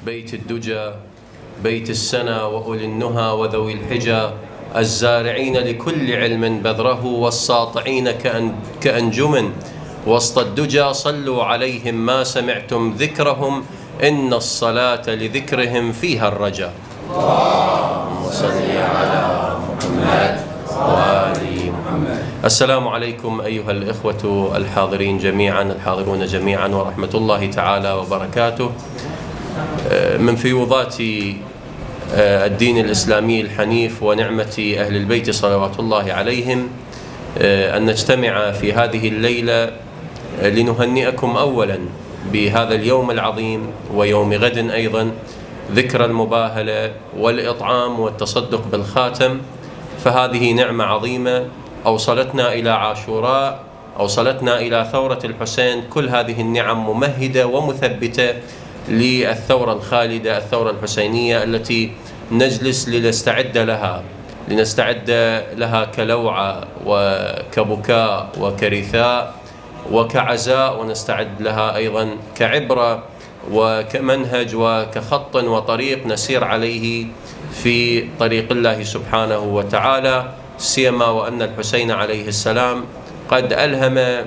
بيت الدجى، بيت السنا وأولي النهى وذوي الحجى، الزارعين لكل علم بذره، والساطعين كأنجم وسط الدجى. صلوا عليهم ما سمعتم ذكرهم، إن الصلاة لذكرهم فيها الرجا. اللهم صل على محمد وآل محمد. السلام عليكم أيها الإخوة الحاضرين جميعا، الحاضرون جميعا، ورحمة الله تعالى وبركاته. من فيوضات الدين الإسلامي الحنيف ونعمة أهل البيت صلوات الله عليهم أن نجتمع في هذه الليلة لنهنئكم أولا بهذا اليوم العظيم، ويوم غد أيضا، ذكرى المباهلة والإطعام والتصدق بالخاتم. فهذه نعمة عظيمة أوصلتنا إلى عاشوراء، أوصلتنا إلى ثورة الحسين. كل هذه النعم ممهدة ومثبتة للثورة الخالدة، الثورة الحسينية، التي نجلس لنستعد لها كلوعة وكبكاء وكرثاء وكعزاء، ونستعد لها أيضا كعبرة وكمنهج وكخط وطريق نسير عليه في طريق الله سبحانه وتعالى، سيما وأن الحسين عليه السلام قد ألهم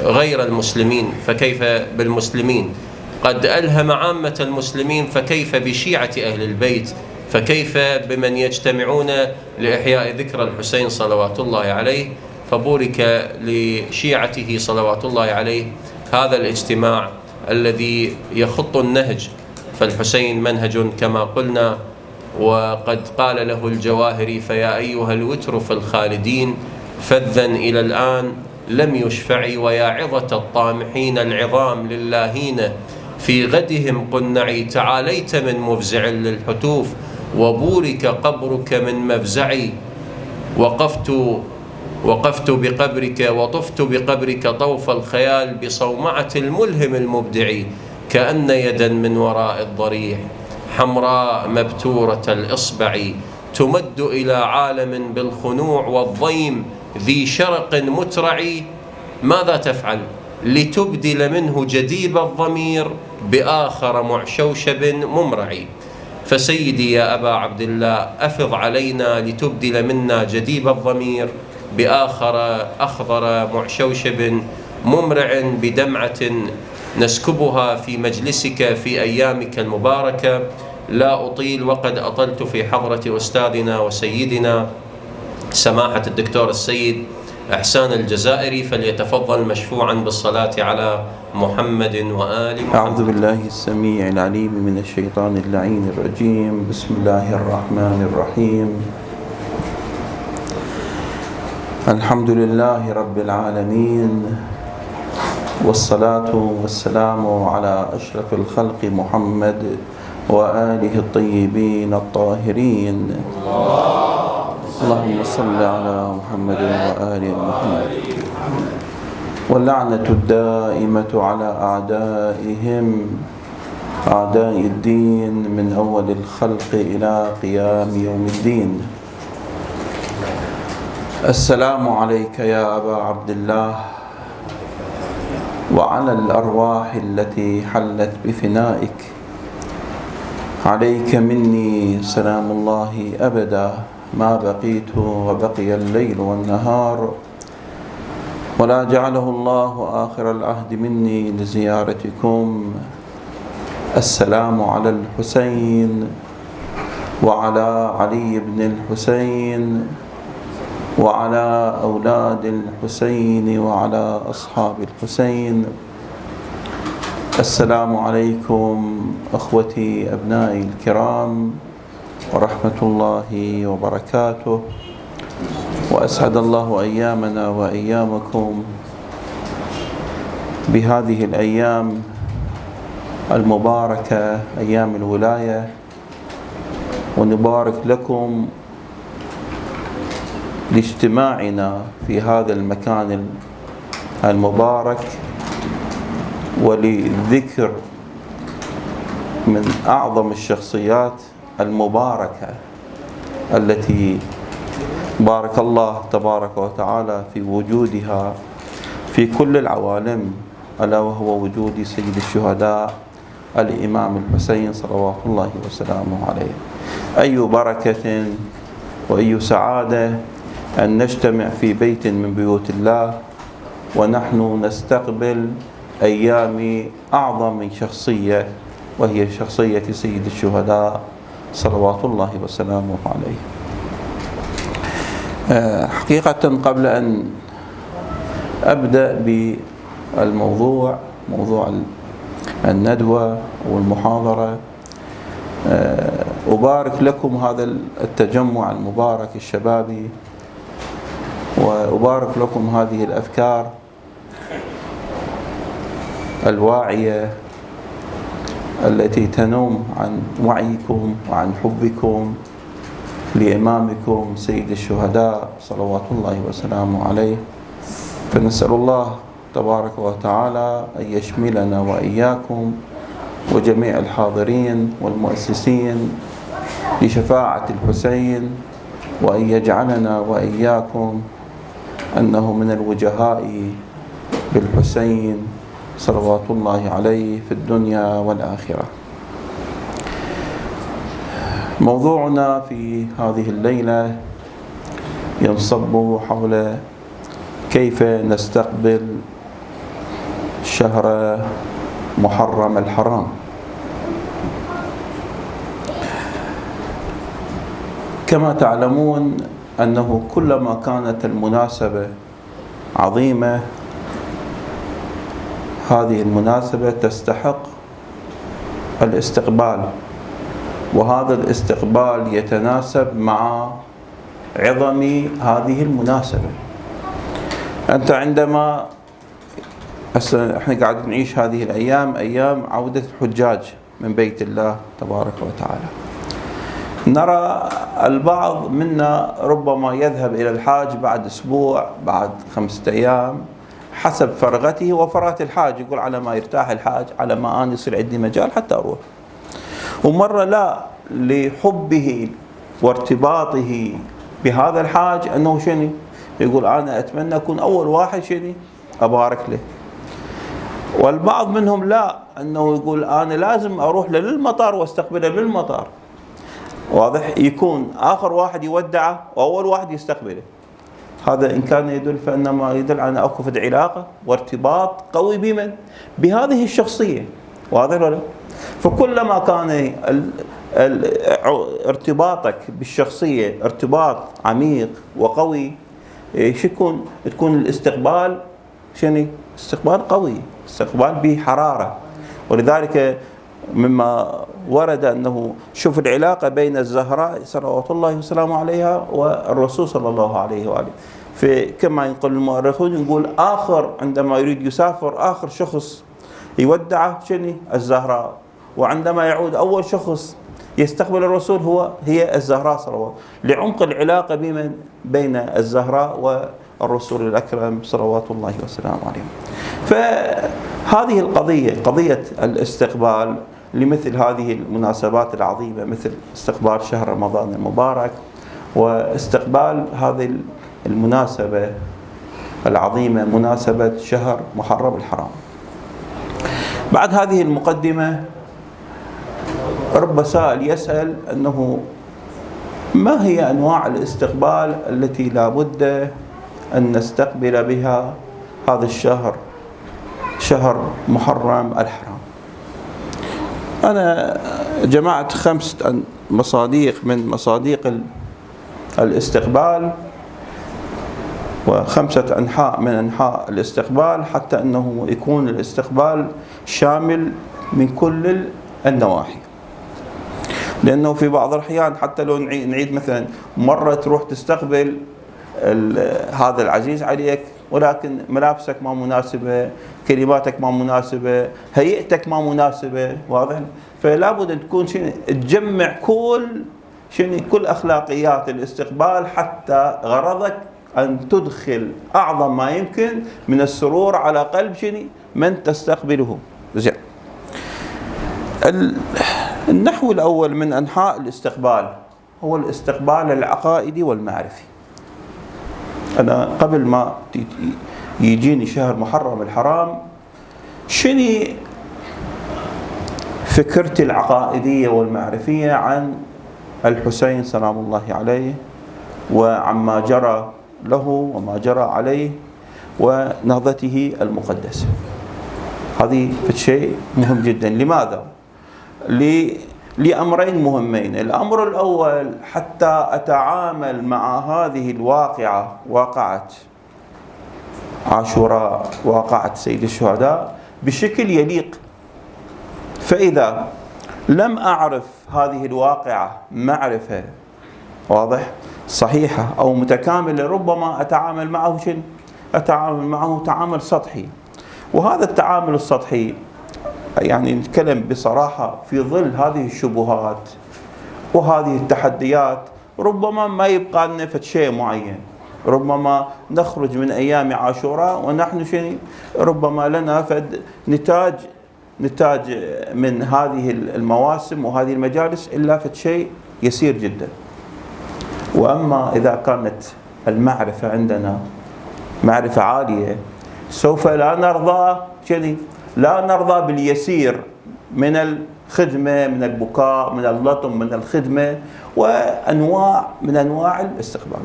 غير المسلمين، فكيف بالمسلمين؟ قد ألهم عامة المسلمين، فكيف بشيعة أهل البيت؟ فكيف بمن يجتمعون لإحياء ذكرى الحسين صلوات الله عليه؟ فبورك لشيعته صلوات الله عليه هذا الاجتماع الذي يخط النهج، فالحسين منهج كما قلنا، وقد قال له الجواهري: فيا أيها الوتر في الخالدين فذا إلى الآن لم يشفعي، ويا عظة الطامحين العظام للاهين في غدهم قنعي، تعاليت من مفزع للحتوف وبورك قبرك من مفزعي، وقفت بقبرك وطفت بقبرك طوف الخيال بصومعة الملهم المبدع، كأن يدا من وراء الضريح حمراء مبتورة الإصبع تمد إلى عالم بالخنوع والضيم ذي شرق مترع. ماذا تفعل؟ لتبدل منه جديب الضمير بآخر معشوشب ممرع. فسيدي يا أبا عبد الله أفض علينا لتبدل منا جديب الضمير بآخر أخضر معشوشب ممرع، بدمعة نسكبها في مجلسك في أيامك المباركة. لا أطيل، وقد أطلت في حضرة أستاذنا وسيدنا سماحة الدكتور السيد إحسان الجزائري، فليتفضل مشفوعا بالصلاة على محمد وآل محمد. أعوذ بالله السميع العليم من الشيطان اللعين الرجيم. بسم الله الرحمن الرحيم. الحمد لله رب العالمين، والصلاة والسلام على أشرف الخلق محمد وآله الطيبين الطاهرين. اللهم صل على محمد وآل محمد. واللعنة الدائمة على أعدائهم، أعداء الدين، من أول الخلق إلى قيام يوم الدين. السلام عليك يا أبا عبد الله، وعلى الأرواح التي حلت بفنائك. عليك مني سلام الله أبدا ما بقيت وبقي الليل والنهار، ولا جعله الله آخر العهد مني لزيارتكم. السلام على الحسين وعلى علي بن الحسين وعلى أولاد الحسين وعلى أصحاب الحسين. السلام عليكم أخوتي أبنائي الكرام ورحمة الله وبركاته، وأسعد الله أيامنا وأيامكم بهذه الأيام المباركة، أيام الولاية، ونبارك لكم لاجتماعنا في هذا المكان المبارك ولذكر من أعظم الشخصيات المباركة التي بارك الله تبارك وتعالى في وجودها في كل العوالم، ألا وهو وجود سيد الشهداء الإمام الحسين صلوات الله وسلامه عليه. أي بركة وأي سعادة أن نجتمع في بيت من بيوت الله ونحن نستقبل أيام أعظم شخصية، وهي شخصية سيد الشهداء صلوات الله وسلامه عليه. حقيقة قبل أن أبدأ بالموضوع، موضوع الندوة والمحاضرة، أبارك لكم هذا التجمع المبارك الشبابي، وأبارك لكم هذه الأفكار الواعية التي تنم عن وعيكم وعن حبكم لإمامكم سيد الشهداء صلوات الله وسلامه عليه. فنسأل الله تبارك وتعالى أن يشملنا وإياكم وجميع الحاضرين والمؤسسين لشفاعة الحسين، وأن يجعلنا وإياكم أنه من الوجهاء بالحسين صلوات الله عليه في الدنيا والآخرة. موضوعنا في هذه الليلة ينصب حول كيف نستقبل شهر محرم الحرام. كما تعلمون أنه كلما كانت المناسبة عظيمة، هذه المناسبة تستحق الاستقبال، وهذا الاستقبال يتناسب مع عظم هذه المناسبة. أنت عندما احنا قاعد نعيش هذه الأيام، أيام عودة الحجاج من بيت الله تبارك وتعالى، نرى البعض منا ربما يذهب إلى الحاج بعد أسبوع، بعد 5 أيام، حسب فرغته وفرغة الحاج، يقول على ما يرتاح الحاج، على ما أنا يصير عندي مجال حتى أروح. ومرة لا، لحبه وارتباطه بهذا الحاج أنه شنو يقول أنا أتمنى أكون أول واحد شنو أبارك له. والبعض منهم لا، أنه يقول أنا لازم أروح للمطار واستقبله بالمطار، واضح، يكون آخر واحد يودعه وأول واحد يستقبله. هذا إن كان يدل فإنما يدل على أكو فد علاقة وارتباط قوي بمن؟ بهذه الشخصية، واضح ولا؟ فكلما كان ارتباطك بالشخصية ارتباط عميق وقوي، تكون الاستقبال شنو؟ استقبال قوي، استقبال بحرارة. ولذلك مما ورد أنه شوف العلاقة بين الزهراء صلوات الله وسلامه عليها والرسول صلى الله عليه وآله. فكما يقول المؤرخون، يقول آخر عندما يريد يسافر آخر شخص يودعه شنو؟ الزهراء، وعندما يعود أول شخص يستقبل الرسول هي الزهراء صلوات، لعمق العلاقة بين الزهراء والرسول الأكرم صلوات الله وسلامه عليه. فهذه القضية، قضية الاستقبال لمثل هذه المناسبات العظيمة، مثل استقبال شهر رمضان المبارك واستقبال هذه المناسبة العظيمة، مناسبة شهر محرم الحرام. بعد هذه المقدمة، رب سائل يسأل أنه ما هي أنواع الاستقبال التي لا بد أن نستقبل بها هذا الشهر، شهر محرم الحرام. أنا جمعت 5 مصادق من مصادق الاستقبال، و5 أنحاء من أنحاء الاستقبال، حتى أنه يكون الاستقبال شامل من كل النواحي. لأنه في بعض الأحيان حتى لو نعيد مثلا مرة تروح تستقبل هذا العزيز عليك، ولكن ملابسك ما مناسبة، كلماتك ما مناسبة، هيئتك ما مناسبة، واضح؟ فلا بد تكون تجمع كل أخلاقيات الاستقبال، حتى غرضك أن تدخل أعظم ما يمكن من السرور على قلب من تستقبله. زين. النحو الأول من أنحاء الاستقبال هو الاستقبال العقائدي والمعرفي. أنا قبل ما يجيني شهر محرم الحرام، شنو فكرتي العقائدية والمعرفية عن الحسين سلام الله عليه، وعما جرى له وما جرى عليه ونهضته المقدسة. هذه شيء مهم جدا. لماذا؟ لأمرين مهمين. الأمر الأول، حتى أتعامل مع هذه الواقعة، واقعة عاشوراء، واقعة سيد الشهداء، بشكل يليق. فإذا لم أعرف هذه الواقعة معرفة واضح صحيحة أو متكاملة، ربما أتعامل معه تعامل سطحي. وهذا التعامل السطحي، يعني نتكلم بصراحة، في ظل هذه الشبهات وهذه التحديات ربما ما يبقى لنا شيء معين. ربما نخرج من أيام عاشوراء ونحن ربما لنا نتاج من هذه المواسم وهذه المجالس إلا شيء يسير جدا. وأما إذا كانت المعرفة عندنا معرفة عالية، سوف لا نرضى باليسير من الخدمة، من البكاء، من اللطم، من الخدمة، وأنواع من أنواع الاستقبال.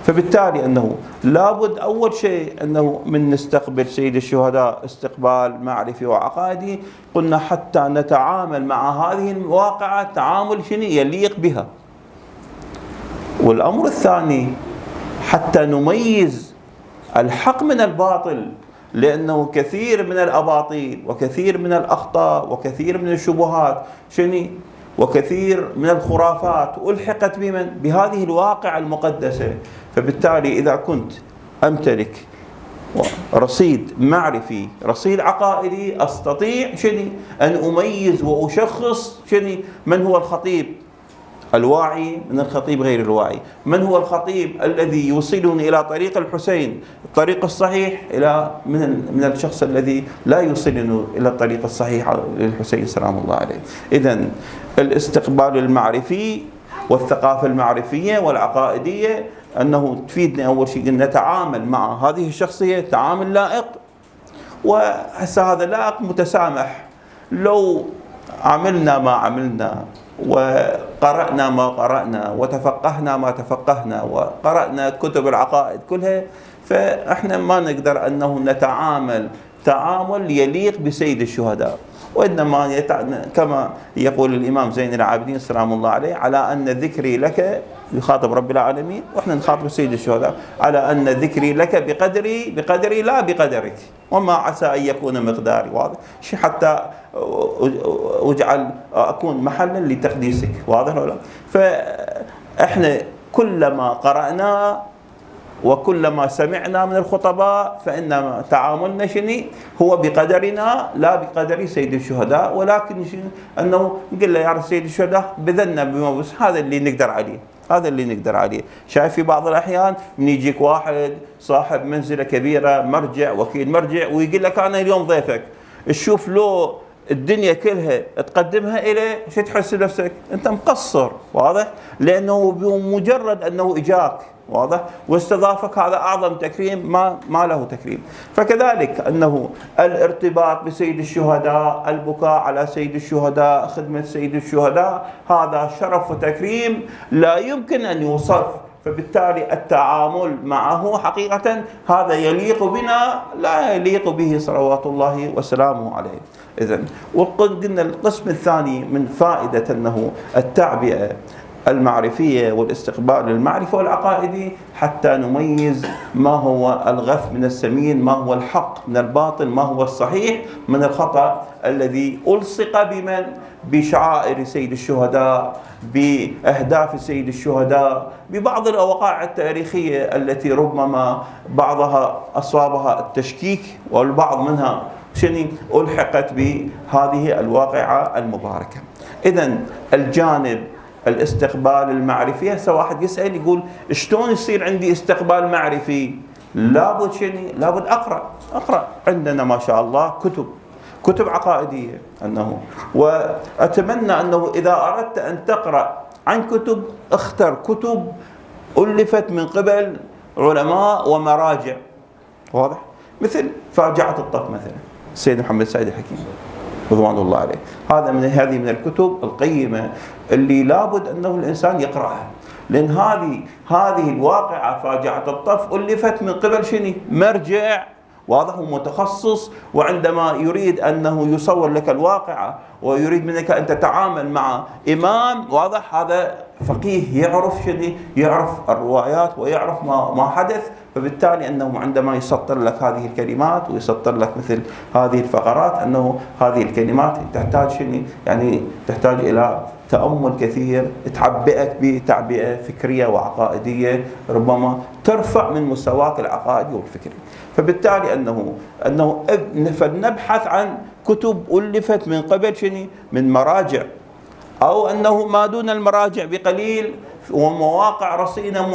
فبالتالي أنه لابد أول شيء أنه من نستقبل سيد الشهداء استقبال معرفي وعقائدي، قلنا حتى نتعامل مع هذه الواقعة تعامل يليق بها. والأمر الثاني، حتى نميز الحق من الباطل، لأنه كثير من الأباطيل وكثير من الأخطاء وكثير من الشبهات وكثير من الخرافات ألحقت بهذه الواقع المقدسة. فبالتالي إذا كنت أمتلك رصيد معرفي، رصيد عقائدي، أستطيع أن أميز وأشخص من هو الخطيب الواعي من الخطيب غير الواعي، من هو الخطيب الذي يوصلني إلى طريق الحسين، الطريق الصحيح، إلى من الشخص الذي لا يوصلني إلى الطريق الصحيح للحسين سلام الله عليه. إذن الاستقبال المعرفي والثقافة المعرفية والعقائدية أنه تفيدنا أول شيء أن نتعامل مع هذه الشخصية تعامل لائق. وهسه هذا لائق متسامح. لو عملنا ما عملنا وقرأنا ما قرأنا وتفقهنا ما تفقهنا وقرأنا كتب العقائد كلها، فإحنا ما نقدر أنه نتعامل تعامل يليق بسيد الشهداء. وإنما كما يقول الإمام زين العابدين سلام الله عليه: على أن ذكري لك، يخاطب رب العالمين وإحنا نخاطب سيد الشهداء، على أن ذكري لك بقدري لا بقدرك، وما عسى أن يكون مقداري. واضح؟ حتى أكون محلا لتقديسك. واضح ولا؟ فإحنا كلما قرأنا وكلما سمعنا من الخطباء فإن تعاملنا هو بقدرنا لا بقدر سيد الشهداء، ولكن أنه نقول له يا سيد الشهداء بذلنا بما بس هذا اللي نقدر عليه. شايف في بعض الأحيان من يجيك واحد صاحب منزلة كبيرة، مرجع، وكيل مرجع، ويقول لك أنا اليوم ضيفك، تشوف له الدنيا كلها تقدمها إليه، شو تحس نفسك؟ أنت مقصر. واضح؟ لأنه بمجرد أنه إجاك، واضح، واستضافك، هذا أعظم تكريم ما له تكريم. فكذلك أنه الارتباط بسيد الشهداء، البكاء على سيد الشهداء، خدمة سيد الشهداء، هذا شرف وتكريم لا يمكن أن يوصف. فبالتالي التعامل معه حقيقة هذا يليق بنا لا يليق به صلوات الله وسلامه عليه. إذن وقلنا القسم الثاني من فائدة أنه التعبئة المعرفية والاستقبال المعرفة والعقائدي، حتى نميز ما هو الغث من السمين، ما هو الحق من الباطل، ما هو الصحيح من الخطأ الذي ألصق بشعائر سيد الشهداء، بأهداف سيد الشهداء، ببعض الوقائع التاريخية التي ربما بعضها أصابها التشكيك والبعض منها ألحقت بهذه الواقعة المباركة. إذن الجانب الاستقبال المعرفي، هسه واحد يسأل يقول شلون يصير عندي استقبال معرفي؟ لابد أقرأ. عندنا ما شاء الله كتب عقائدية وأتمنى أنه إذا أردت أن تقرأ عن كتب، اختر كتب ألفت من قبل علماء ومراجع. واضح؟ مثل فاجعة الطف مثلا السيد محمد سعيد الحكيم، رضوان الله عليه. هذه من الكتب القيمة اللي لابد أنه الإنسان يقرأها، لأن هذه الواقعة فاجعة الطف ألفت من قبل شنو؟ مرجع واضح ومتخصص، وعندما يريد أنه يصور لك الواقعة ويريد منك أن تتعامل مع إمام واضح، هذا فقيه يعرف شنو؟ يعرف الروايات ويعرف ما حدث، فبالتالي أنه عندما يسطر لك هذه الكلمات ويسطر لك مثل هذه الفقرات، أنه هذه الكلمات تحتاج شنو؟ يعني تحتاج إلى تأمل كثير، تعبئك بتعبئة فكرية وعقائدية ربما ترفع من مستواك العقائدي والفكري. فبالتالي أنه فلنبحث عن كتب ألفت من قبل شنو؟ من مراجع، أو أنه ما دون المراجع بقليل ومواقع رصينة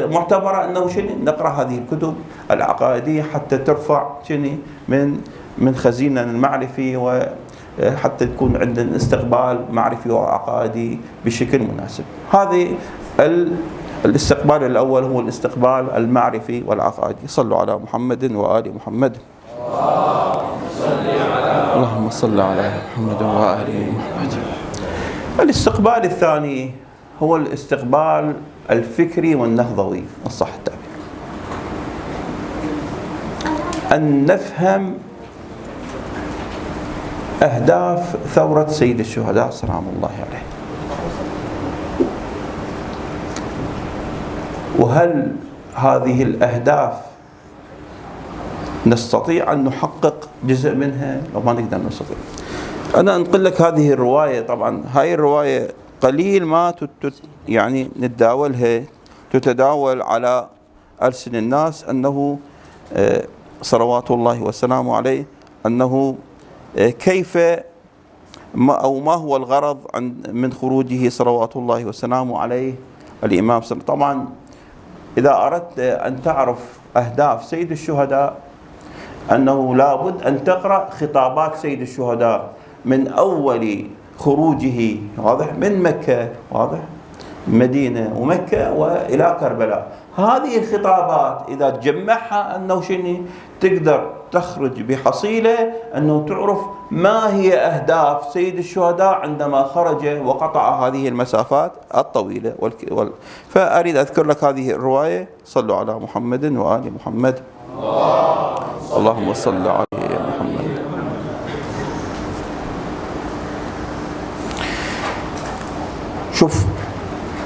معتبرة، أنه شنو؟ نقرأ هذه الكتب العقائدية حتى ترفع شنو؟ من خزيننا المعرفي، وحتى تكون عندنا استقبال معرفي وعقائدي بشكل مناسب. هذه الاستقبال الأول هو الاستقبال المعرفي والعقائدي. صلوا على محمد وآل محمد. اللهم صل على محمد وآل محمد. الاستقبال الثاني هو الاستقبال الفكري والنهضوي إن صح التعبير، أن نفهم أهداف ثورة سيد الشهداء سلام الله عليه، وهل هذه الأهداف نستطيع أن نحقق جزء منها لو ما نقدر نستطيع. أنا أنقل لك هذه الرواية، طبعا هاي الرواية قليل ما يعني نتداولها، تتداول على ألسن الناس، أنه صلوات الله وسلامه عليه، أنه كيف ما هو الغرض من خروجه صلوات الله وسلامه عليه الإمام صلى الله عليه وسلم. طبعا إذا أردت أن تعرف أهداف سيد الشهداء، أنه لابد أن تقرأ خطابات سيد الشهداء من أول خروجه واضح من مكة، واضح مدينة ومكة وإلى كربلاء. هذه الخطابات إذا تجمعها أنه شنو تقدر تخرج بحصيلة أنه تعرف ما هي أهداف سيد الشهداء عندما خرج وقطع هذه المسافات الطويلة فأريد أذكر لك هذه الرواية. صلوا على محمد وآل محمد. اللهم صل على محمد. شوف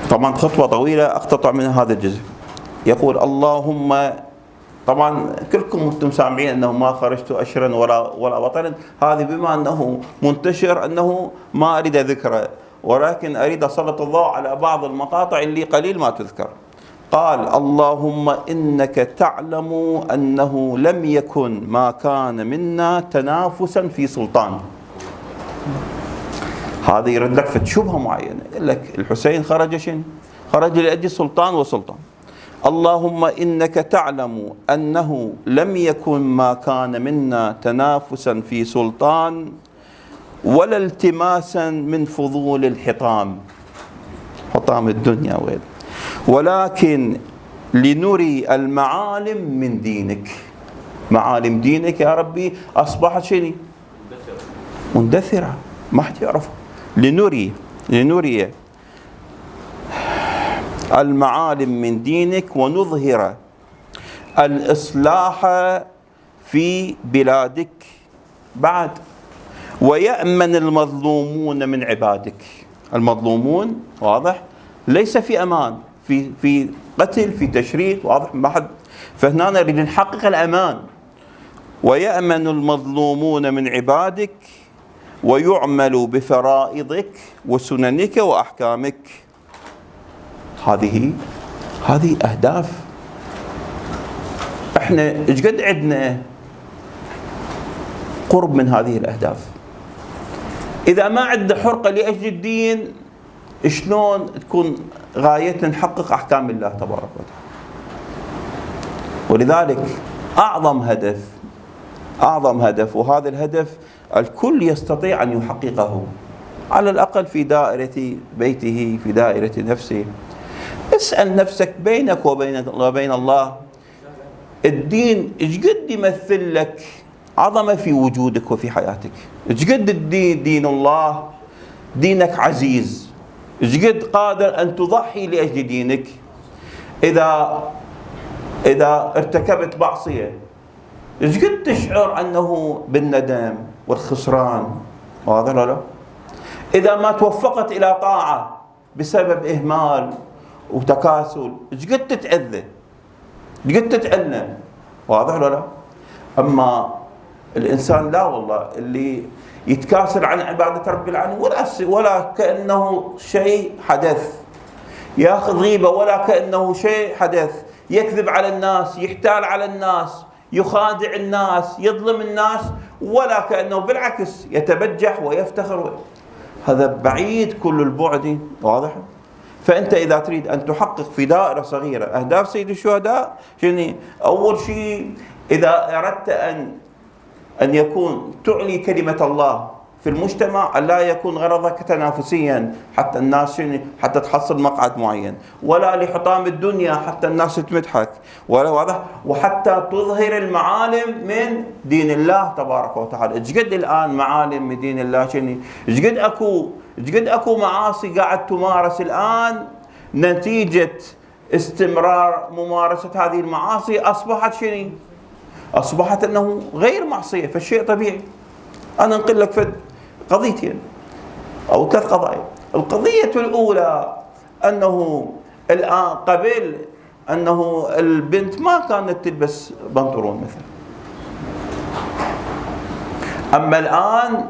طبعا خطوة طويلة أقتطع من هذا الجزء. يقول اللهم، طبعا كلكم انتم سامعين انه ما خرجت اشرا ولا بطرا، هذه بما انه منتشر انه ما اريد ذكره، ولكن اريد اسلط الضوء على بعض المقاطع اللي قليل ما تذكر. قال اللهم انك تعلم انه لم يكن ما كان منا تنافسا في سلطان. هذا يرد لك في شبهه معينه، يقول لك الحسين خرج شنو؟ خرج لاجل سلطان وسلطان. اللهم إنك تعلم أنه لم يكن ما كان منا تنافسا في سلطان ولا التماسا من فضول الحطام، حطام الدنيا وين، ولكن لنري المعالم من دينك. معالم دينك يا ربي أصبحت شنو؟ مندثرة، ما حد يعرفها. لنري المعالم من دينك ونظهر الإصلاح في بلادك بعد، ويأمن المظلومون من عبادك. المظلومون واضح ليس في أمان، في قتل، في تشريد، واضح ما حد، فهنا نريد نحقق الأمان. ويأمن المظلومون من عبادك ويعمل بفرائضك وسننك وأحكامك. هذه أهداف. احنا ايش قد عندنا قرب من هذه الأهداف؟ إذا ما عندنا حرقة لأجل الدين، شلون تكون غايتنا نحقق أحكام الله تبارك وتعالى؟ ولذلك أعظم هدف، وهذا الهدف الكل يستطيع أن يحققه على الأقل في دائرة بيته، في دائرة نفسه. اسأل نفسك بينك وبين الله، الدين ايش قد يمثل لك عظمة في وجودك وفي حياتك. ايش قد الدين دين الله، دينك عزيز، ايش قد قادر أن تضحي لأجل دينك. إذا ارتكبت معصية ايش قد تشعر أنه بالندم والخسران، واضح ولا لا؟ إذا ما توفقت إلى طاعة بسبب إهمال وتكاسل ايش قد تتأذى، ايش قد تتألم، واضح ولا لا؟ أما الإنسان لا والله، اللي يتكاسل عن عبادة رب العالمين ولا كأنه شيء حدث، ياخذ غيبة ولا كأنه شيء حدث، يكذب على الناس، يحتال على الناس، يخادع الناس، يظلم الناس ولا كأنه، بالعكس يتبجح ويفتخر. هذا بعيد كل البعد، واضح؟ فأنت إذا تريد أن تحقق في دائرة صغيرة أهداف سيد الشهداء، أول شيء إذا أردت أن يكون تعلي كلمة الله في المجتمع، أن لا يكون غرضك تنافسيا حتى الناس حتى تحصل مقعد معين، ولا لحطام الدنيا حتى الناس تمدحك، ولا واضح، وحتى تظهر المعالم من دين الله تبارك وتعالى. ايش قد الآن معالم من دين الله، ايش قد اكو معاصي قاعد تمارس الآن نتيجة استمرار ممارسة هذه المعاصي، أصبحت أنه غير معصية، فالشيء طبيعي. أنا أنقل لك في قضيتين أو 3 قضايا. القضية الأولى أنه الآن قبل أنه البنت ما كانت تلبس بنطلون مثلا، أما الآن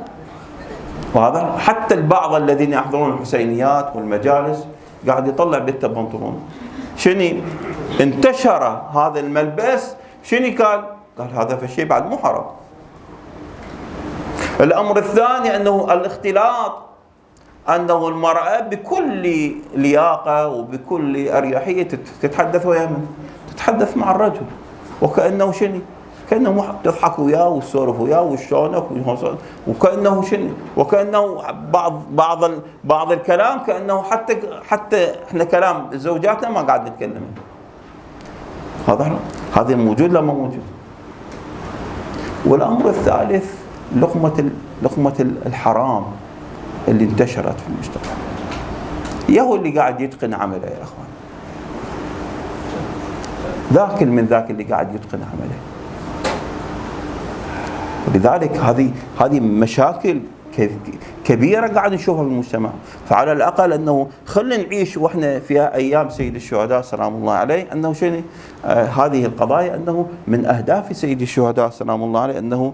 وهذا حتى البعض الذين يحضرون الحسينيات والمجالس قاعد يطلع بنته بنطلون. انتشر هذا الملبس، قال هذا في الشيء بعد مو حرام. الأمر الثاني أنه الاختلاط، أنه المرأة بكل لياقة وبكل أريحية تتحدث وياه، تتحدث مع الرجل وكأنه كأنه تضحك وياه وتسولف وياه وشلونك، وكأنه بعض الكلام كأنه حتى احنا كلام زوجاتنا ما قاعد نتكلم. هذا موجود لا ما موجود. والأمر الثالث لقمة الحرام اللي انتشرت في المجتمع. يهو اللي قاعد يتقن عمله يا أخوان، ذاك من ذاك اللي قاعد يتقن عمله. ولذلك هذه مشاكل كبيرة قاعد نشوفها في المجتمع. فعلى الأقل أنه خلينا نعيش وإحنا في أيام سيد الشهداء سلام الله عليه، أنه هذه القضايا أنه من أهداف سيد الشهداء سلام الله عليه، أنه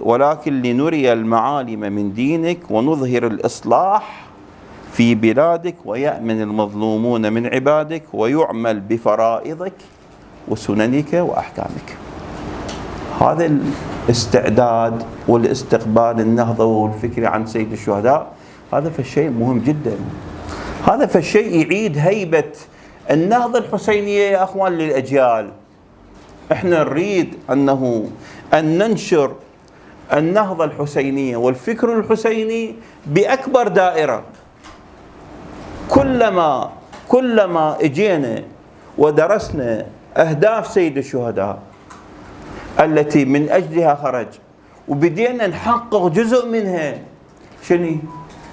ولكن لنري المعالم من دينك ونظهر الإصلاح في بلادك ويأمن المظلومون من عبادك ويعمل بفرائضك وسننك وأحكامك. هذا الاستعداد والاستقبال النهضة والفكرة عن سيد الشهداء، هذا فالشيء مهم جدا. هذا فالشيء يعيد هيبة النهضة الحسينية يا أخوان للأجيال. احنا نريد أن ننشر النهضة الحسينية والفكر الحسيني بأكبر دائرة. كلما اجينا ودرسنا أهداف سيد الشهداء التي من أجلها خرج وبدينا نحقق جزء منها،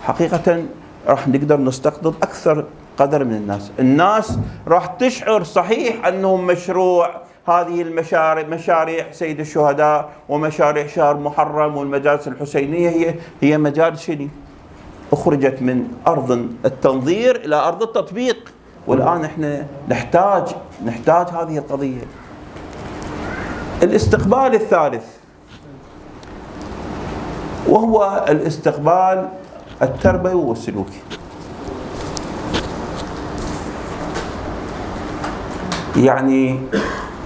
حقيقة راح نقدر نستقطب أكثر قدر من الناس راح تشعر صحيح أنهم مشروع هذه مشاريع سيد الشهداء ومشاريع شهر محرم والمجالس الحسينية هي مجالس أخرجت من أرض التنظير إلى أرض التطبيق. والآن احنا نحتاج هذه القضية. الاستقبال الثالث وهو الاستقبال التربوي والسلوكي. يعني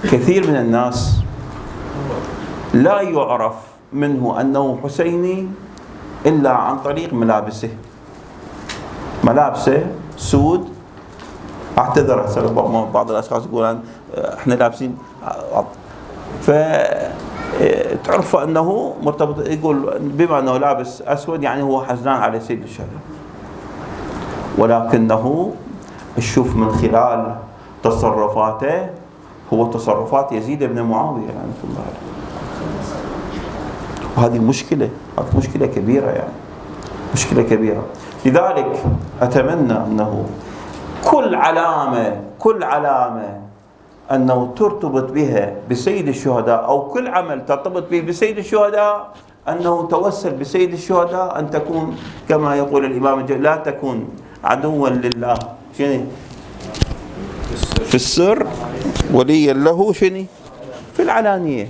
كثير من الناس لا يعرف منه أنه حسيني إلا عن طريق ملابسه سود. اعتذر بعض الأشخاص يقولون احنا لابسين، فتعرف أنه مرتبط، يقول بما أنه لابس أسود يعني هو حزنان على سيد الشهداء، ولكنه تشوف من خلال تصرفاته هو تصرفات يزيد بن معاوية لعنة الله عليه. وهذه مشكلة، هذه مشكلة كبيرة يعني، مشكلة كبيرة. لذلك أتمنى أنه كل علامة أنه ترتبط بها بسيد الشهداء، أو كل عمل ترتبط به بسيد الشهداء، أنه توسل بسيد الشهداء، أن تكون كما يقول الإمام لا تكون عدوا لله شنو في السر وليا له شنو في العلانية.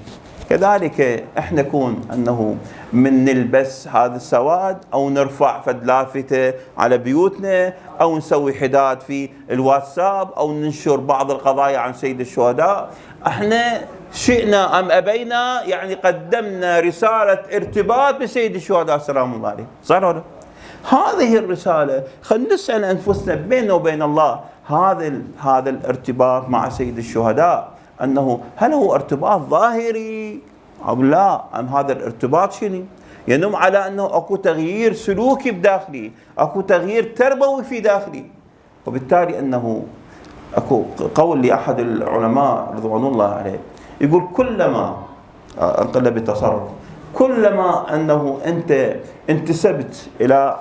كذلك احنا نكون أنه من نلبس هذا السواد، أو نرفع فد لافتة على بيوتنا، أو نسوي حداد في الواتساب، أو ننشر بعض القضايا عن سيد الشهداء. احنا شئنا أم أبينا يعني قدمنا رسالة ارتباط بسيد الشهداء سلام الله عليه، صار ولا؟ هذه الرسالة خلينا نسأل أنفسنا بيننا وبين الله، هذا الارتباط مع سيد الشهداء أنه هل هو ارتباط ظاهري أو لا؟ أم هذا الارتباط شنو؟ ينم على أنه أكو تغيير سلوكي بداخلي، أكو تغيير تربوي في داخلي. وبالتالي أنه أكو قول لأحد العلماء رضوان الله عليه يقول كلما انقلب التصرف، كلما أنه أنت انتسبت إلى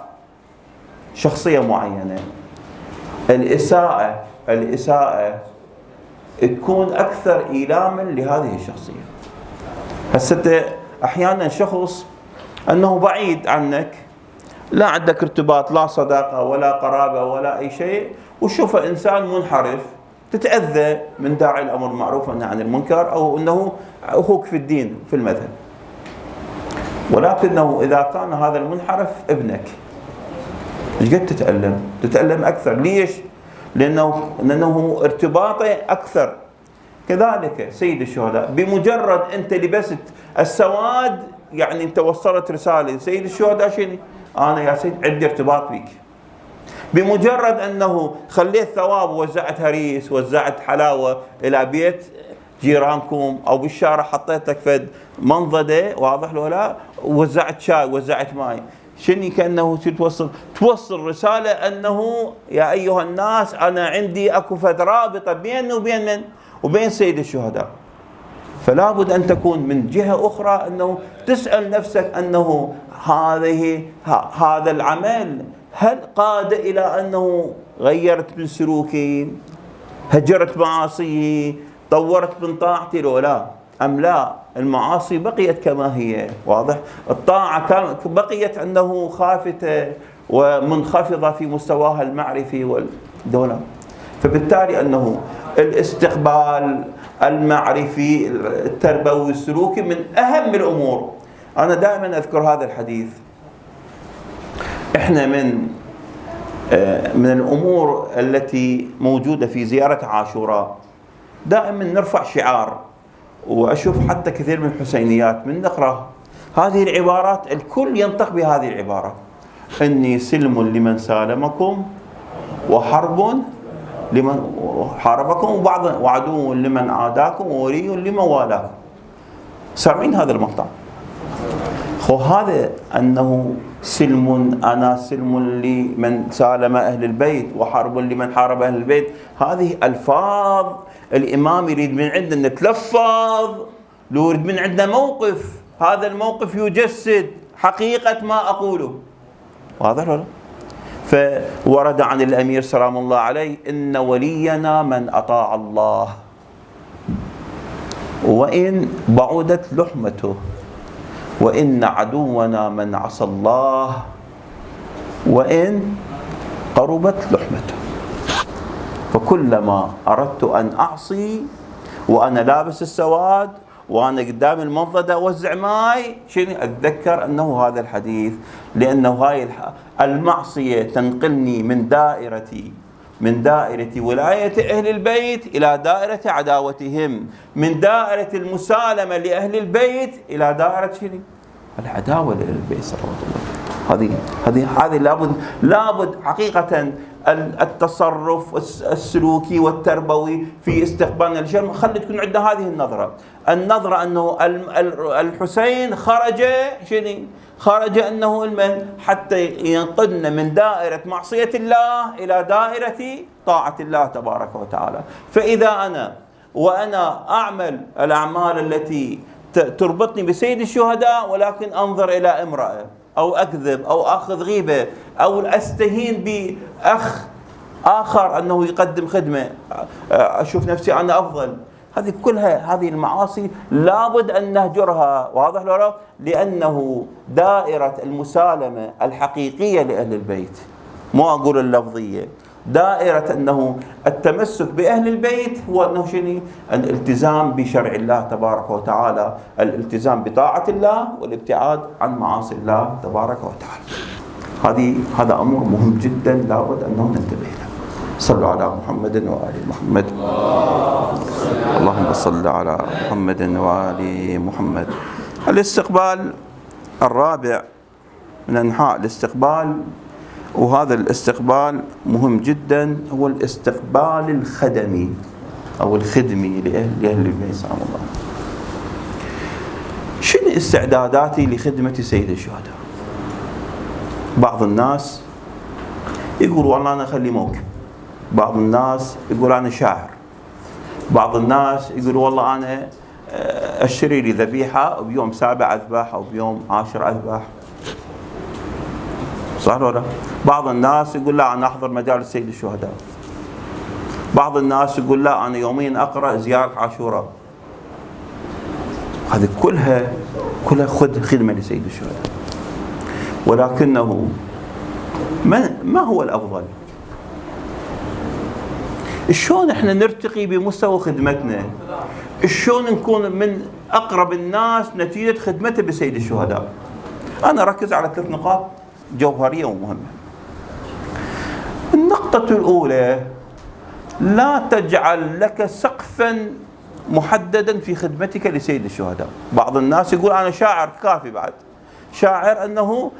شخصية معينة، الإساءة تكون أكثر إيلاما لهذه الشخصية. هسه أحيانا شخص أنه بعيد عنك، لا عندك ارتباط، لا صداقة ولا قرابة ولا أي شيء، وشوفه إنسان منحرف، تتأذى من داعي الأمر بالمعروف والنهي عن المنكر، أو أنه أخوك في الدين في المذهب. ولكنه إذا كان هذا المنحرف ابنك، ايش قد تتألم أكثر. ليش؟ لأنه ارتباطه أكثر. كذلك سيد الشهداء، بمجرد أنت لبست السواد يعني أنت وصلت رسالة سيد الشهداء شنو؟ أنا يا سيد عندي ارتباط بك. بمجرد أنه خليت ثواب ووزعت هريس، وزعت حلاوة إلى بيت جيرانكم، أو بالشارع حطيتك فد منضدة واضح له لا، ووزعت شاي ووزعت ماي، شنو كأنه توصل رسالة أنه يا أيها الناس أنا عندي أكو فد رابطة بيني وبين من؟ وبين سيد الشهداء. فلا بد أن تكون من جهة أخرى أنه تسأل نفسك أنه هذا العمل هل قاد إلى أنه غيرت من سلوكي، هجرت معاصي، طورت من طاعتي لو لا، أم لا المعاصي بقيت كما هي واضح، الطاعة بقيت أنه خافتة ومنخفضة في مستواها المعرفي والدولة. فبالتالي أنه الاستقبال المعرفي التربوي السلوكي من أهم الأمور. أنا دائما أذكر هذا الحديث. إحنا من الأمور التي موجودة في زيارة عاشوراء دائما نرفع شعار، وأشوف حتى كثير من الحسينيات من نقرأ هذه العبارات الكل ينطق بهذه العبارة: إني سلم لمن سالمكم، وحرب لمن حاربكم، وعدو لمن عاداكم، وولي لمن والاكم. سامعين هذا المقطع؟ هذا أنه سلم، أنا سلم لمن سالم أهل البيت، وحرب لمن حارب أهل البيت. هذه ألفاظ الإمام يريد من عندنا نتلفظ، لو يريد من عندنا موقف، هذا الموقف يجسد حقيقة ما أقوله. واضح ولا؟ فورد عن الأمير سلام الله عليه: إن ولينا من أطاع الله وإن بعدت لحمته، وإن عدونا من عصى الله وإن قربت لحمته. فكلما أردت أن أعصي وأنا لابس السواد وأنا قدام المنضدة أوزع ماي، شنو أتذكر أنه هذا الحديث، لأنه هاي المعصية تنقلني من دائرة ولاية أهل البيت إلى دائرة عداوتهم، من دائرة المسالمة لأهل البيت إلى دائرة شنو؟ العداوة لأهل البيت صلوات الله. هذه لابد حقيقة التصرف السلوكي والتربوي في استقبالنا للشر خلي تكون عندنا هذه النظرة أنه الحسين خرج أنه المن حتى ينقلنا من دائرة معصية الله إلى دائرة طاعة الله تبارك وتعالى. فإذا أنا وأنا أعمل الأعمال التي تربطني بسيد الشهداء، ولكن أنظر إلى امرأة أو أكذب أو أخذ غيبة أو أستهين بأخ آخر أنه يقدم خدمة، أشوف نفسي أنا أفضل. هذه كلها هذه المعاصي لابد أن نهجرها، واضح ولا؟ لأنه دائرة المسالمة الحقيقية لأهل البيت، مو أقول اللفظية، دائرة أنه التمسك بأهل البيت هو أنه شنو؟ الالتزام بشرع الله تبارك وتعالى، الالتزام بطاعة الله والابتعاد عن معاصي الله تبارك وتعالى. هذا أمر مهم جدا لابد أنه ننتبه له. صلوا على محمد وآل محمد. اللهم صل على محمد وآل محمد. الاستقبال الرابع من أنحاء الاستقبال، وهذا الاستقبال مهم جدا، هو الاستقبال الخدمي أو الخدمي لأهل البيت سلام الله. شنو استعداداتي لخدمة سيد الشهداء؟ بعض الناس يقول والله أنا أخلي موكب، بعض الناس يقول أنا شاعر، بعض الناس يقول والله أنا أشتري لي ذبيحة وبيوم 7 أذبح أو بيوم 10 أذبح، صح ولا؟ بعض الناس يقول لا أنا أحضر مجالس سيد الشهداء، بعض الناس يقول لا أنا يومين أقرأ زيارة عاشوراء. هذه كلها خدمة لسيد الشهداء، ولكنه ما هو الأفضل؟ شلون احنا نرتقي بمستوى خدمتنا؟ شلون نكون من أقرب الناس نتيجة خدمته بسيد الشهداء؟ أنا أركز على 3 نقاط جوهرية ومهمة. النقطة الأولى، لا تجعل لك سقفا محددا في خدمتك لسيد الشهداء. بعض الناس يقول أنا شاعر، كافي بعد شاعر أنه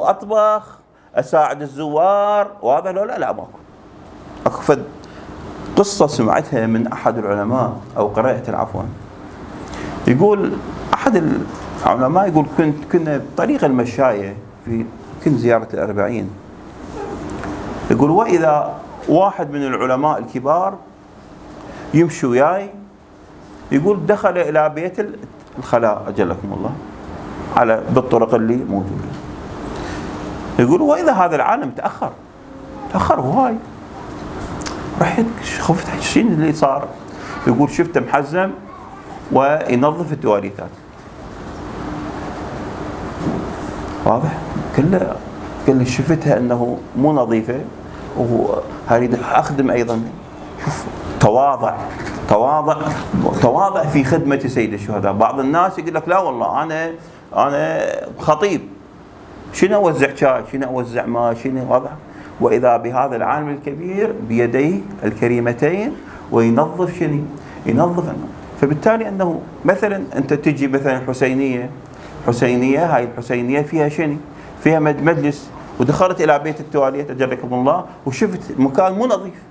أطبخ، أساعد الزوار، وهذا لا ماكو. أكو قصة سمعتها من أحد العلماء أو قرأتها عفوا، يقول أحد العلماء يقول كنا بطريق المشاية كنت زيارة ال40، يقول وإذا واحد من العلماء الكبار يمشي وياي، يقول دخل إلى بيت الخلاء أجلكم الله بالطرق اللي موجودة، يقول وإذا هذا العالم تأخر هواي، رحت خفت شنو اللي صار؟ يقول شفته محزم وينظف التواليتات، واضح؟ كله شفتها انه مو نظيفه واريد اخدم ايضا. شوف تواضع في خدمه سيد الشهداء. بعض الناس يقول لك لا والله انا خطيب، شنو اوزع شاي، شنو اوزع ماء، شنو، واضح؟ واذا بهذا العالم الكبير بيديه الكريمتين وينظف شنو؟ ينظف أنه. فبالتالي انه مثلا انت تجي مثلا حسينيه، هاي الحسينيه فيها شنو؟ فيها مجلس، ودخلت الى بيت التواليت اجركم الله وشفت المكان مو نظيف،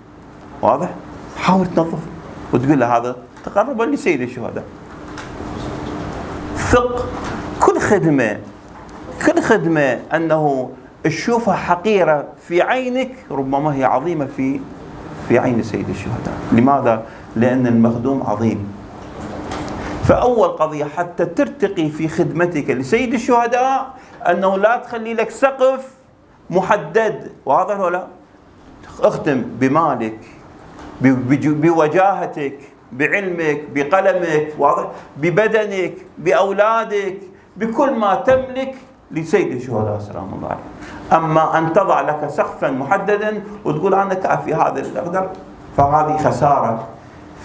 واضح؟ حاول تنظف وتقول له هذا تقربا لسيد الشهداء. ثق كل خدمه انه تشوفها حقيره في عينك ربما هي عظيمه في عين سيد الشهداء. لماذا؟ لان المخدوم عظيم. فأول قضية حتى ترتقي في خدمتك لسيد الشهداء أنه لا تخلي لك سقف محدد، واضح ولا؟ اخدم بمالك، بوجاهتك، بعلمك، بقلمك، واضح؟ ببدنك، بأولادك، بكل ما تملك لسيد الشهداء سلام الله عليه. أما أن تضع لك سقفا محددا وتقول أنا كافي هذا الأقدر، فهذه خسارة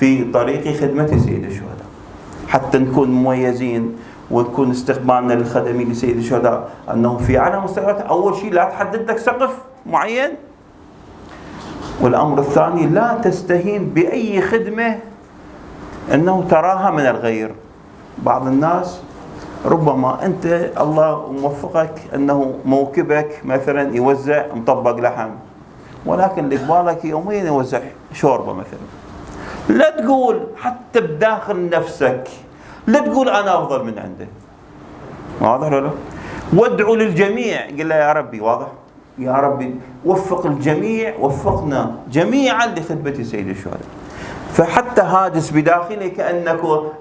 في طريق خدمة سيد الشهداء. حتى نكون مميزين ونكون استقبالنا للخدمي لسيد الشهداء أنه في أعلى مستويات، أول شيء لا تحدد لك سقف معين، والأمر الثاني لا تستهين بأي خدمة أنه تراها من الغير. بعض الناس ربما أنت الله موفقك أنه موكبك مثلا يوزع مطبق لحم، ولكن اللي قبالك يومين يوزع شوربة مثلا. لا تقول حتى بداخل نفسك، لا تقول أنا أفضل من عنده، واضح ولا؟ وادعو للجميع، قل له يا ربي، واضح؟ يا ربي وفق الجميع، وفقنا جميعا لخدمة سيد الشهداء. فحتى هاجس بداخله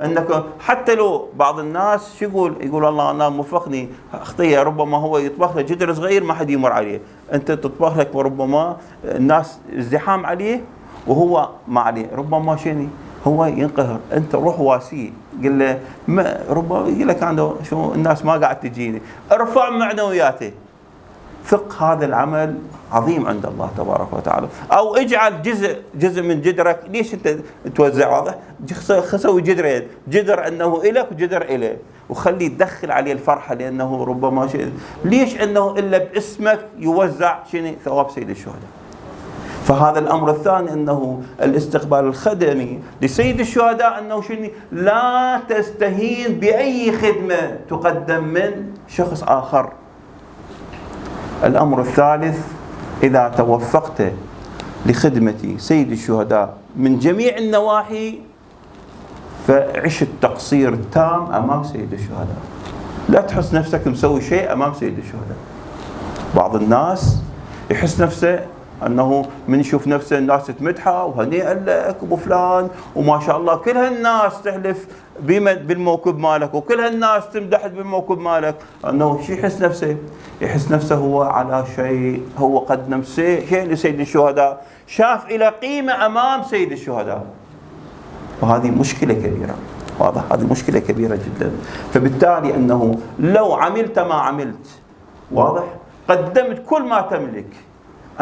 انك حتى لو بعض الناس شو يقول الله انا موفقني اخطيه، ربما هو يطبخ له جدر صغير ما حد يمر عليه، انت تطبخ لك وربما الناس ازدحام عليه وهو ما عليه، ربما شنو هو ينقهر، انت روح واسيه قل له ما ربما يقول لك عنده شو الناس ما قاعد تجيني، ارفع معنوياته. ثق هذا العمل عظيم عند الله تبارك وتعالى. او اجعل جزء من جدرك، ليش انت توزع؟ واضح، سوي جدرين، جدر انه الك وجدر اليه، وخليه تدخل عليه الفرحه، لانه ربما ليش انه الا باسمك يوزع شنو ثواب سيد الشهداء. فهذا الامر الثاني انه الاستقبال الخدمي لسيد الشهداء، انه شنو لا تستهين باي خدمه تقدم من شخص اخر. الأمر الثالث، إذا توفقت لخدمة سيد الشهداء من جميع النواحي فعش التقصير التام أمام سيد الشهداء. لا تحس نفسك مسوي شيء أمام سيد الشهداء. بعض الناس يحس نفسه أنه من يشوف نفسه الناس تمدحه وهنيئا لك أبو فلان وما شاء الله كل هالناس تحلف بالموكب مالك وكل هالناس تمدح بالموكب مالك، أنه شو يحس نفسه؟ يحس نفسه هو على شيء، هو قدم شيء لسيد الشهداء، شاف إلى قيمة أمام سيد الشهداء، وهذه مشكلة كبيرة. واضح، هذه مشكلة كبيرة جدا. فبالتالي أنه لو عملت ما عملت، واضح، قدمت كل ما تملك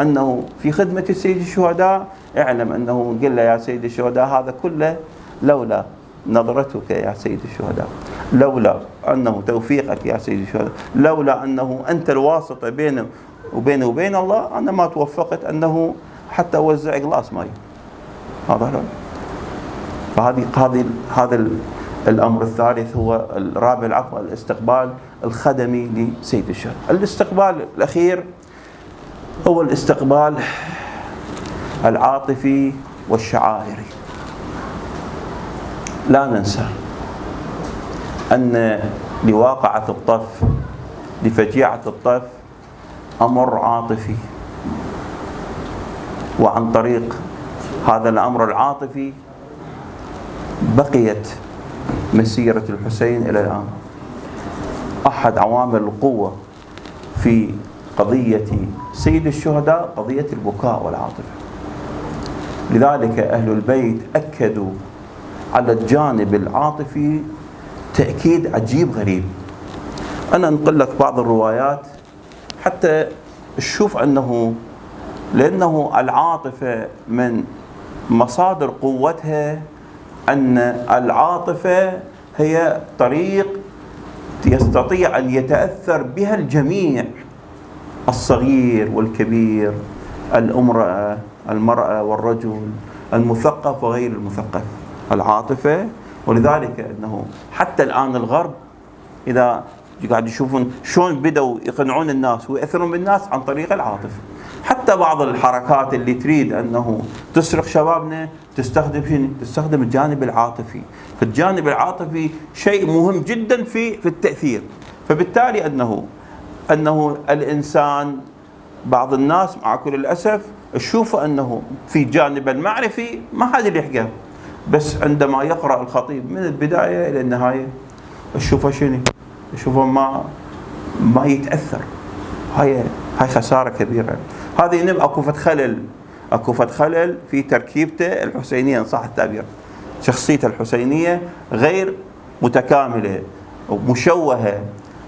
أنه في خدمة سيد الشهداء، اعلم أنه قل له يا سيد الشهداء هذا كله لولا نظرتك يا سيد الشهداء، لولا أنه توفيقك يا سيد الشهداء، لولا أنه أنت الواسطة بينه وبين الله، أنا ما توفقت أنه حتى أوزع قلاص ماي. هذا هذا الأمر الثالث هو الرابع، العفو، الاستقبال الخدمي لسيد الشهداء. الاستقبال الأخير هو الاستقبال العاطفي والشعائري. لا ننسى أن لواقعة الطف، لفجيعة الطف، أمر عاطفي، وعن طريق هذا الأمر العاطفي بقيت مسيرة الحسين إلى الآن. أحد عوامل القوة في قضية سيد الشهداء قضية البكاء والعاطفة. لذلك أهل البيت أكدوا على الجانب العاطفي تأكيد عجيب غريب. أنا أنقل لك بعض الروايات حتى تشوف أنه لأنه العاطفة من مصادر قوتها أن العاطفة هي طريق يستطيع أن يتأثر بها الجميع، الصغير والكبير، المرأة والرجل، المثقف وغير المثقف، العاطفة. ولذلك أنه حتى الآن الغرب إذا قاعد يشوفون شلون بدأوا يقنعون الناس ويأثرون بالناس عن طريق العاطفة. حتى بعض الحركات اللي تريد أنه تسرق شبابنا تستخدم الجانب العاطفي. فالجانب العاطفي شيء مهم جدا في التأثير. فبالتالي أنه الإنسان، بعض الناس مع كل الأسف تشوف أنه في جانب المعرفي ما حد يلحقه، بس عندما يقرأ الخطيب من البداية إلى النهاية يشوفه ما يتأثر. هاي خسارة كبيرة. هذه اكو فد خلل في تركيبته الحسينية، إن صح التعبير. شخصيته الحسينية غير متكاملة ومشوهة.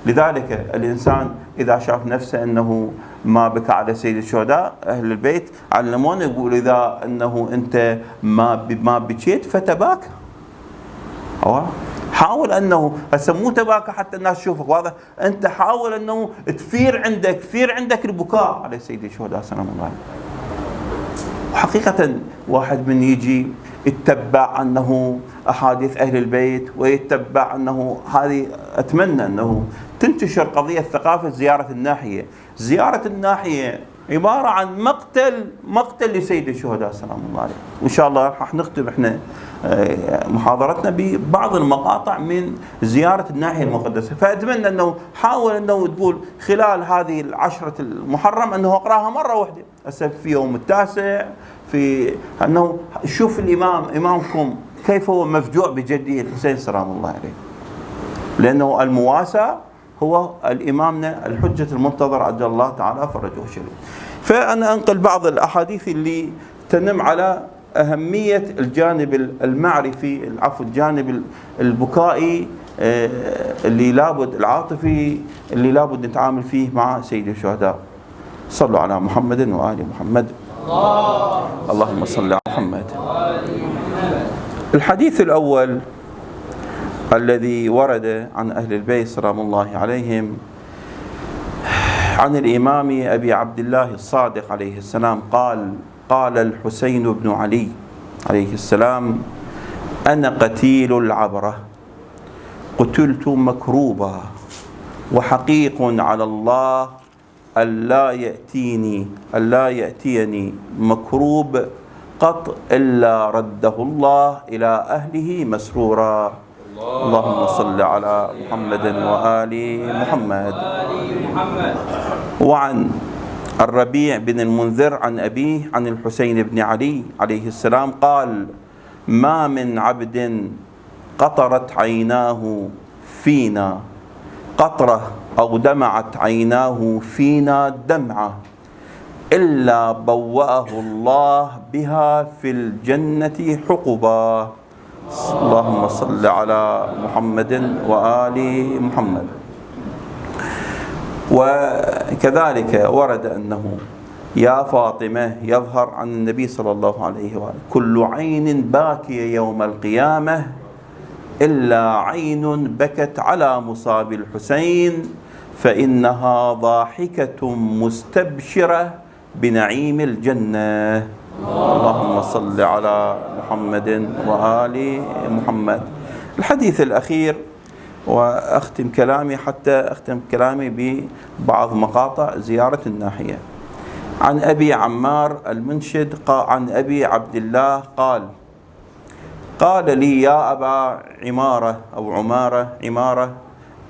لذلك الإنسان إذا شاف نفسه أنه ما بكى على سيد الشهداء، أهل البيت علمونا يقول إذا أنه أنت ما بكيت فتباكى. حاول أنه هسه مو تباكى حتى الناس تشوفك، واضح، أنت حاول أنه تثير عندك البكاء على سيد الشهداء سلام الله عليه. وحقيقة واحد من يجي يتبع أنه أحاديث أهل البيت ويتبع أنه هذه، أتمنى أنه تنتشر قضية ثقافة زيارة الناحية. زيارة الناحية عبارة عن مقتل لسيد الشهداء سلام الله عليه. وإن شاء الله راح نختم إحنا محاضرتنا ببعض المقاطع من زيارة الناحية المقدسة. فأتمنى أنه حاول أنه تقول خلال هذه العشرة المحرم أنه أقرأها مرة واحدة، هسه في يوم التاسع، في أنه شوف إمامكم كيف هو مفجوع بجده الحسين سلام الله عليه، لأنه المواساة هو الإمامنا الحجة المنتظر عجل الله تعالى فرجه الشريف. فأنا أنقل بعض الأحاديث اللي تنم على أهمية الجانب المعرفي، الجانب البكائي اللي لابد، العاطفي اللي لابد نتعامل فيه مع سيد الشهداء. صلوا على محمد وآل محمد. اللهم صل على محمد. الحديث الأول الذي ورد عن أهل البيت سلام الله عليهم عن الإمام أبي عبد الله الصادق عليه السلام قال: قال الحسين بن علي عليه السلام: أنا قتيل العبرة، قتلت مكروبا، وحقيق على الله ألا يأتيني مكروب قط إلا رده الله إلى أهله مسرورا. اللهم صل على محمد وآل محمد. وعن الربيع بن المنذر عن أبيه عن الحسين بن علي عليه السلام قال: ما من عبد قطرت عيناه فينا قطرة أو دمعت عيناه فينا دمعة إلا بوأه الله بها في الجنة حقبا. اللهم صل على محمد وآل محمد. وكذلك ورد أنه يا فاطمة يظهر عن النبي صلى الله عليه وآله: كل عين باكية يوم القيامة إلا عين بكت على مصاب الحسين فإنها ضاحكة مستبشرة بنعيم الجنة. اللهم صل على محمد وآل محمد. الحديث الأخير وأختم كلامي حتى أختم كلامي ببعض مقاطع زيارة الناحية. عن أبي عمار المنشد عن أبي عبد الله قال لي: يا أبا عمارة أو عمارة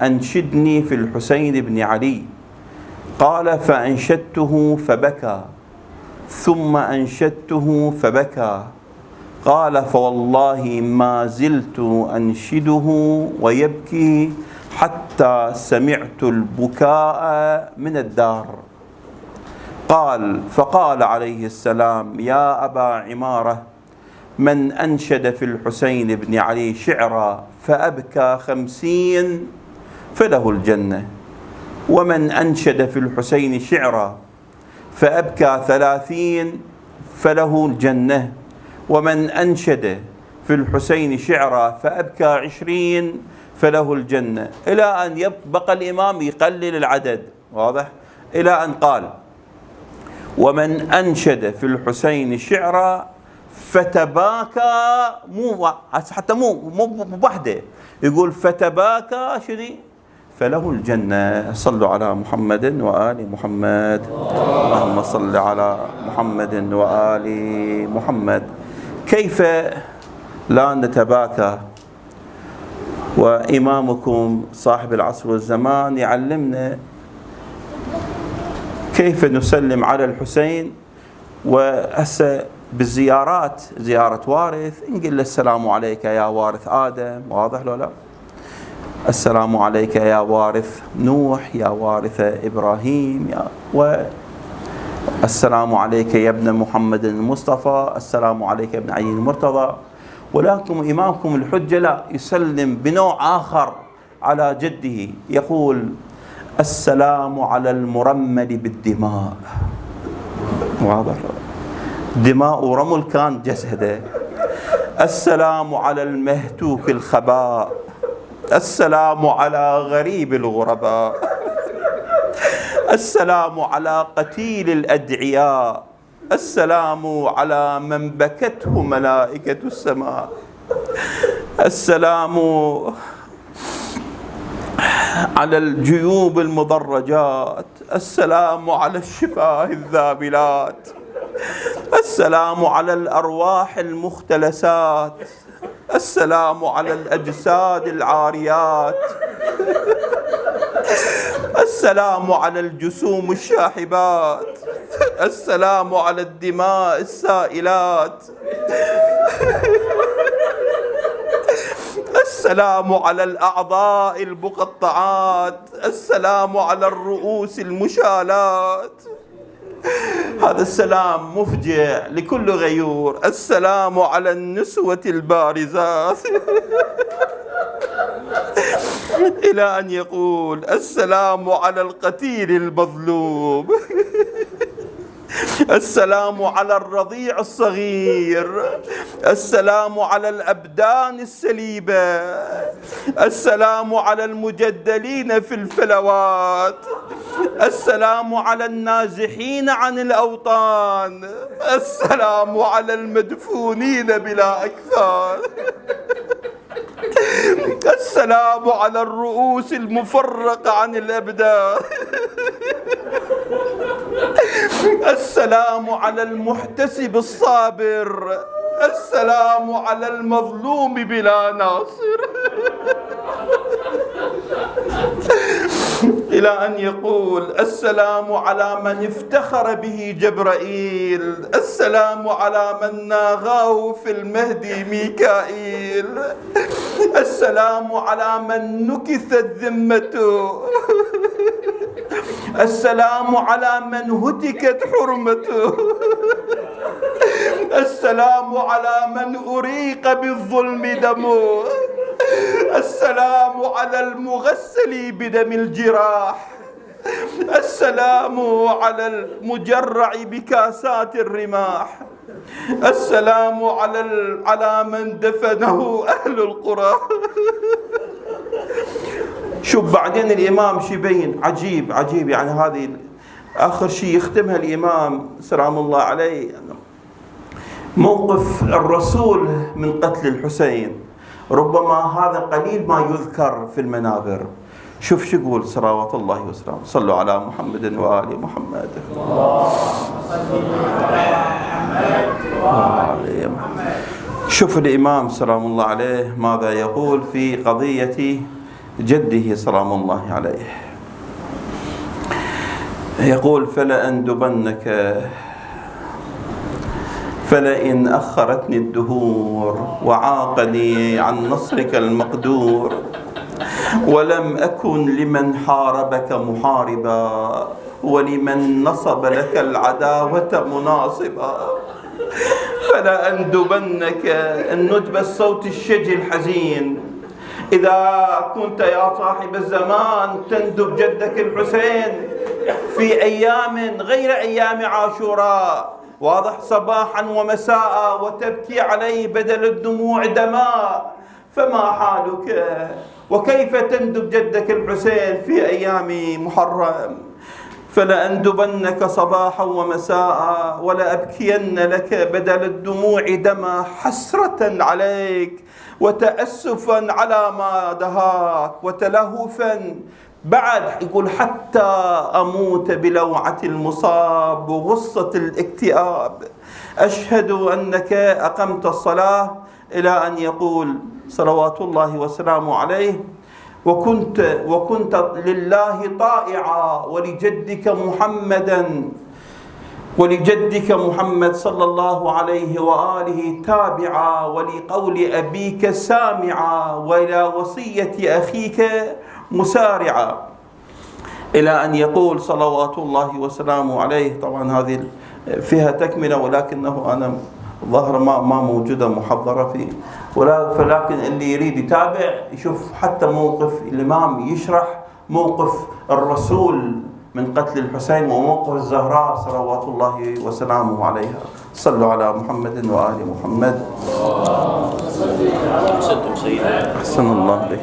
أنشدني في الحسين بن علي. قال: فأنشدته فبكى، ثم أنشدته فبكى. قال: فوالله ما زلت أنشده ويبكي حتى سمعت البكاء من الدار. فقال عليه السلام: يا أبا عمارة، من أنشد في الحسين بن علي شعرا فأبكى 50 فله الجنة، ومن أنشد في الحسين شعرا فأبكى 30 فله الجنة، ومن أنشد في الحسين شعرا فأبكى 20 فله الجنة. إلى أن بقى الإمام يقلل العدد، واضح، إلى أن قال: ومن أنشد في الحسين شعرا فتباكى، حتى مو بوحده، يقول فتباكى شنو فله الجنة. صلوا على محمد وآل محمد. اللهم صل على محمد وآل محمد. كيف لا نتباكى وإمامكم صاحب العصر والزمان يعلمنا كيف نسلم على الحسين؟ وهسه بالزيارات، زيارة وارث نقول له: السلام عليك يا وارث آدم، واضح لو لا؟ السلام عليك يا وارث نوح، يا وارث إبراهيم، السلام عليك يا ابن محمد المصطفى، السلام عليك يا ابن علي المرتضى. ولكن إمامكم الحجة لا، يسلم بنوع آخر على جده، يقول: السلام على المرمل بالدماء، واضح، دماء رمل كان جسده. السلام على المهتوك الخباء، السلام على غريب الغرباء، السلام على قتيل الأدعياء، السلام على من بكته ملائكة السماء، السلام على الجيوب المضرجات، السلام على الشفاه الذابلات، السلام على الأرواح المختلسات، السلام على الأجساد العاريات، السلام على الجسوم الشاحبات، السلام على الدماء السائلات، السلام على الأعضاء المقطعات، السلام على الرؤوس المشالات. هذا السلام مفجع لكل غيور. السلام على النسوة البارزات إلى أن يقول السلام على القتيل المظلوم، السلام على الرضيع الصغير، السلام على الأبدان السليبة، السلام على المجدلين في الفلوات، السلام على النازحين عن الأوطان، السلام على المدفونين بلا أكفان، السلام على الرؤوس المفرقة عن الأبدان، السلام على المحتسب الصابر، السلام على المظلوم بلا ناصر. إلى أن يقول السلام على من افتخر به جبرائيل، السلام على من ناغاه في المهدي ميكائيل، السلام على من نكثت ذمته، السلام على من هتكت حرمته، السلام على من أريق بالظلم دمه، السلام على المغسل بدم الجراح، السلام على المجرع بكاسات الرماح، السلام على من دفنه أهل القرى. شوف بعدين الإمام شبين عجيب عجيب، يعني هذه آخر شيء يختمها الإمام سلام الله عليه، موقف الرسول من قتل الحسين. ربما هذا قليل ما يذكر في المنابر. شوف شو يقول صلوات الله وسلامه. صلوا على محمد وآل محمد. شوف الإمام سلام الله عليه ماذا يقول في قضية جده سلام الله عليه. يقول فلأندبنك فلئن أخرتني الدهور وعاقني عن نصرك المقدور، ولم أكن لمن حاربك محاربا ولمن نصب لك العداوة مناصبا، فلأندبنك. الندب الصوت الشجي الحزين. إذا كنت يا صاحب الزمان تندب جدك الحسين في أيام غير أيام عاشوراء، واضح، صباحا ومساء، وتبكي عليه بدل الدموع دماء، فما حالك وكيف تندب جدك الحسين في أيام محرم؟ فلأندبنك صباحا ومساء ولأبكين لك بدل الدموع دما، حسرة عليك وتأسفا على ما دهاك وتلهفا بعد. يقول حتى أموت بلوعة المصاب وغصة الاكتئاب، أشهد أنك أقمت الصلاة، إلى أن يقول صلوات الله وسلامه عليه وكنت لله طائعا ولجدك محمد صلى الله عليه وآله تابعا، ولقول أبيك سامعا، وإلى وصية أخيك مسارعا، إلى أن يقول صلوات الله وسلامه عليه. طبعا هذه فيها تكملة، ولكنه أنا ظهر ما موجودة محضرة فيه، فلكن اللي يريد يتابع يشوف حتى موقف الإمام يشرح موقف الرسول من قتل الحسين وموقف الزهراء صلوات الله وسلامه عليها. صلوا على محمد وآل محمد. أحسن الله عليك.